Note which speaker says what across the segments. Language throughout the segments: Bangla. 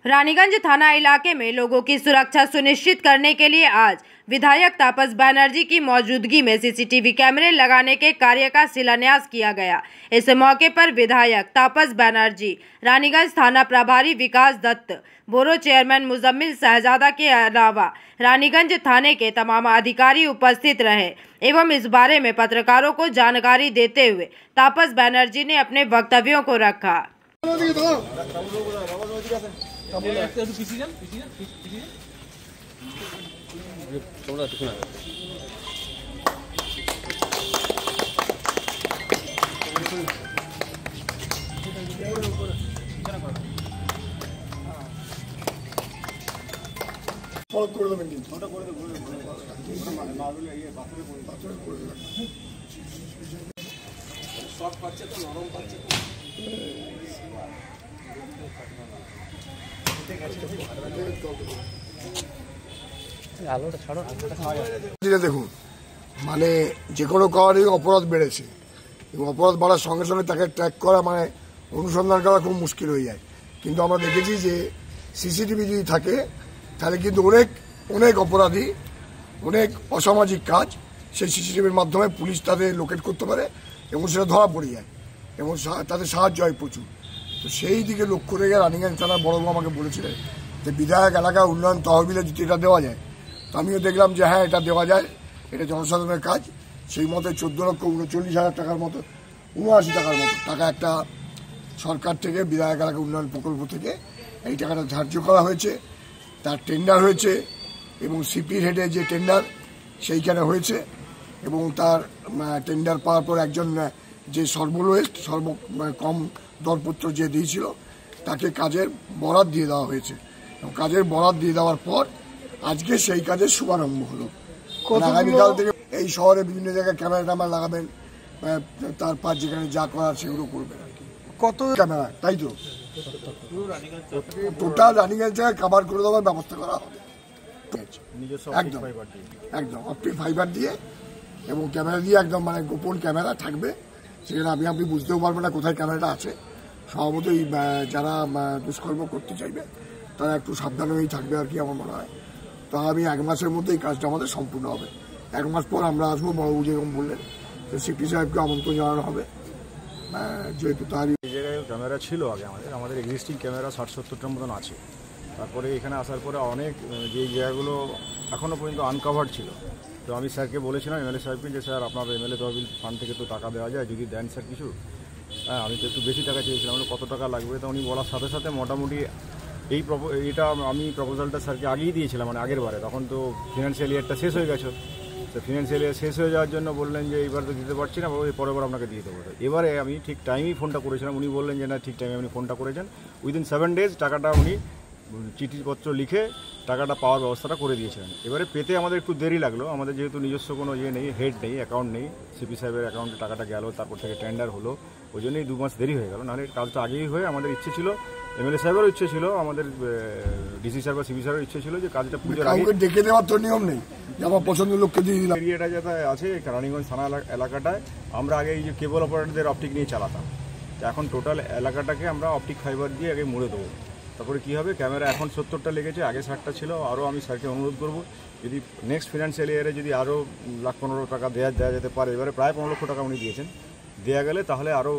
Speaker 1: रानीगंज थाना इलाके में लोगों की सुरक्षा सुनिश्चित करने के लिए आज विधायक तापस बनर्जी की मौजूदगी में सीसीटीवी कैमरे लगाने के कार्य का शिलान्यास किया गया। इस मौके पर विधायक तापस बनर्जी, रानीगंज थाना प्रभारी विकास दत्त, बोरो चेयरमैन मुजम्मिल शहजादा के अलावा रानीगंज थाने के तमाम अधिकारी उपस्थित रहे एवं इस बारे में पत्रकारों को जानकारी देते हुए तापस बनर्जी ने अपने वक्तव्यों को रखा।
Speaker 2: দেখুন, মানে যে কোনো কারণে অপরাধ বেড়েছে এবং অপরাধ বাড়ার সঙ্গে সঙ্গে তাকে ট্র্যাক করা মানে অনুসন্ধান করা খুব মুশকিল হয়ে যায়। কিন্তু আমরা দেখেছি যে সিসিটিভি যদি থাকে তাহলে কিন্তু অনেক অনেক অপরাধী, অনেক অসামাজিক কাজ সেই সিসিটিভির মাধ্যমে পুলিশ তাদের লোকেট করতে পারে এবং সেটা ধরা পড়ে যায় এবং তাদের সাহায্য হয় প্রচুর। তো সেই দিকে লক্ষ্য রেখে রানীগঞ্জ থানার বড়বাবু আমাকে বলেছিলেন যে বিধায়ক এলাকা উন্নয়ন তহবিলে যদি এটা দেওয়া যায়, তো আমিও দেখলাম যে হ্যাঁ এটা দেওয়া যায়, এটা জনসাধারণের কাজ। সেই মতো 14,39,000 টাকার মতো 79 টাকার মতো টাকা একটা সরকার থেকে বিধায়ক এলাকা উন্নয়ন প্রকল্প থেকে এই টাকাটা ধার্য করা হয়েছে। তার টেন্ডার হয়েছে এবং সিপির হেডে যে টেন্ডার সেইখানে হয়েছে এবং তার টেন্ডার পাওয়ার পর একজন যে সর্বলোয়েস্ট কম দরপত্র যে দিয়েছিল তাকে কাজের বরাত দিয়ে দেওয়া হয়েছে এবং কাজের বরাত দিয়ে দেওয়ার পর আজকে সেই কাজের শুভারম্ভ হলো। আগামীকাল থেকে এই শহরে বিভিন্ন জায়গায় ক্যামেরা লাগাবেন, তারপর যেখানে যা করার সেগুলো করবেন আর কি। কত ক্যামেরা, তাই তো টোটাল রানীগঞ্জ জায়গায় কভার করে দেওয়ার ব্যবস্থা করা হবে একদম একদম অপটিক ফাইবার দিয়ে এবং ক্যামেরা দিয়ে একদম মানে গোপন ক্যামেরা থাকবে, সেখানে আপনি বুঝতেও পারবেন না কোথায় ক্যামেরাটা আছে। স্বভাবতই যারা দুষ্কর্ম করতে চাইবে তারা একটু সাবধান হয়েই থাকবে আর কি আমার মনে হয়। তো আমি 1 মাসের মধ্যে এই কাজটা আমাদের সম্পূর্ণ হবে। 1 মাস পর আমরা আসবো, বড়বাবু যেরকম বললেন সিপি সাহেবকে আমন্ত্রণ জানানো হবে। যেহেতু তারই
Speaker 3: এই জায়গায় ক্যামেরা ছিল আগে আমাদের এক্সিস্টিং ক্যামেরা 60-70টার মতন আছে। তারপরে এখানে আসার পরে অনেক যে জায়গাগুলো এখনও পর্যন্ত আনকভার্ড ছিল, তো আমি স্যারকে বলেছিলাম এমএলএ সাহেবকে যে স্যার আপনার এমএলএ তহবিল ফান্ড থেকে তো টাকা দেওয়া যায়, যদি দেন স্যার কিছু। হ্যাঁ, আমি তো একটু বেশি টাকা চেয়েছিলাম, কত টাকা লাগবে। তো উনি বলার সাথে সাথে মোটামুটি এটা আমি প্রপোজালটা স্যারকে আগেই দিয়েছিলাম, মানে আগের বারে। তখন তো ফিনান্সিয়াল ইয়ারটা শেষ হয়ে গেছে, তো ফিনান্সিয়াল ইয়ার শেষ হয়ে যাওয়ার জন্য বললেন যে এইবার তো দিতে পারছি না, পরের বার আপনাকে দিয়ে দেবো। এবারে আমি ঠিক টাইমেই ফোনটা করেছিলাম, উনি বললেন যে না ঠিক টাইমে আপনি ফোনটা করেছেন, উইদিন 7 days টাকাটা উনি চিঠিপত্র লিখে টাকাটা পাওয়ার ব্যবস্থাটা করে দিয়েছিলেন। এবারে পেতে আমাদের একটু দেরি লাগলো, আমাদের যেহেতু নিজস্ব কোনো নেই, হেড নেই, অ্যাকাউন্ট নেই, সিপি সাহেবের অ্যাকাউন্টে টাকাটা গেল, তারপর থেকে টেন্ডার হলো, ওই জন্যই 2 মাস দেরি হয়ে গেল। নাহলে কাজটা আগেই হয়ে আমাদের ইচ্ছে ছিল, এমএলএ সাহেবেরও ইচ্ছে ছিল, আমাদের ডিসি সাহেব বা সিপি সাহেবের ইচ্ছে ছিল যে কাজটা পুজোর আগে
Speaker 2: ডেকে দেওয়ার তো নিয়ম নেই, আমার পছন্দের লোককে দিয়ে দিলাম।
Speaker 3: এরিয়াটা যেটা আছে রানীগঞ্জ থানা এলাকাটায় আমরা আগে এই যে কেবল অপারেটরদের অপটিক নিয়ে চালাতাম, এখন টোটাল এলাকাটাকে আমরা অপটিক ফাইবার দিয়ে আগে মুড়ে দেবো। তারপরে কী হবে, ক্যামেরা এখন 70টা লেগেছে, আগে 60টা ছিল। আরও আমি স্যারকে অনুরোধ করবো যদি নেক্সট ফিনান্সিয়াল ইয়ারে যদি আরও 1,15,00,000 টাকা দেওয়া যেতে পারে। এবারে প্রায় 15 লক্ষ টাকা উনি দিয়েছেন, দেওয়া গেলে তাহলে আরও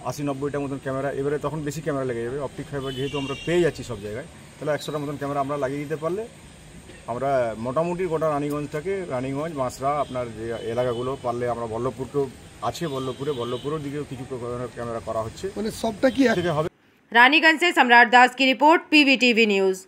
Speaker 3: 80-90টা মতন ক্যামেরা, এবারে তখন বেশি ক্যামেরা লেগে যাবে। অপটিক ফাইবার যেহেতু আমরা পেয়ে যাচ্ছি সব জায়গায়, তাহলে 100টা মতন ক্যামেরা আমরা লাগিয়ে দিতে পারলে আমরা মোটামুটি গোটা রানীগঞ্জ মাসরা আপনার যে এলাকাগুলো পারলে আমরা বল্লভপুরকেও আছে, বল্লভপুরের দিকেও কিছু ক্যামেরা করা হচ্ছে,
Speaker 2: মানে সবটা কি
Speaker 3: থেকে হবে।
Speaker 1: रानीगंज से सम्राट दास की रिपोर्ट, पीवीटीवी न्यूज़।